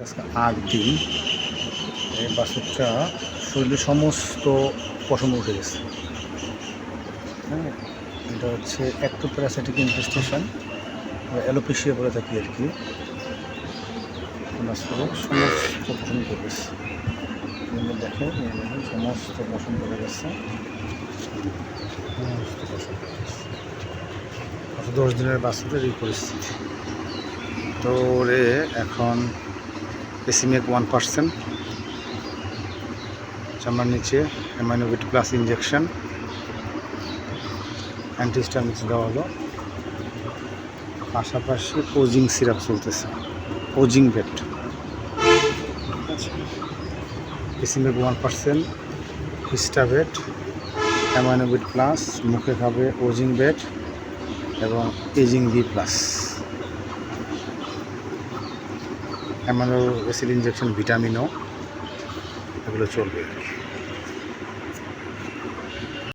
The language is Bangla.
আজকে 8 দিন এই বাছুরটা শরীরে সমস্ত পশম উঠে গেছে। হ্যাঁ, এটা হচ্ছে অ্যাক্টোপ্যারাসাইটিক ইনফেস্টেশন বা অ্যালোপেশিয়া বলে থাকি আর কি। বাছুরের সমস্ত পশম উঠে গেছে, দেখে সমস্ত পশম উঠে গেছে, সমস্ত পশম উঠে গেছে। 10 দিনের বাছুরের এই পরিস্থিতি। তো রে এখন পেসিমেক 1%, চামড়ার নিচে অ্যামাইনোভিট প্লাস ইঞ্জেকশন, অ্যান্টিহিস্টামিক্স দেওয়া হলো, পাশাপাশি ওজিং সিরাপ চলতেছে, ওজিং বেড। পেসিমেক 1%, হিস্টাবেট, অ্যামাইনোভিট প্লাস, মুখে খাবে ওজিং বেড এবং এজিং B plus, amino acid injection, ভিটামিনও, এগুলো চলবে।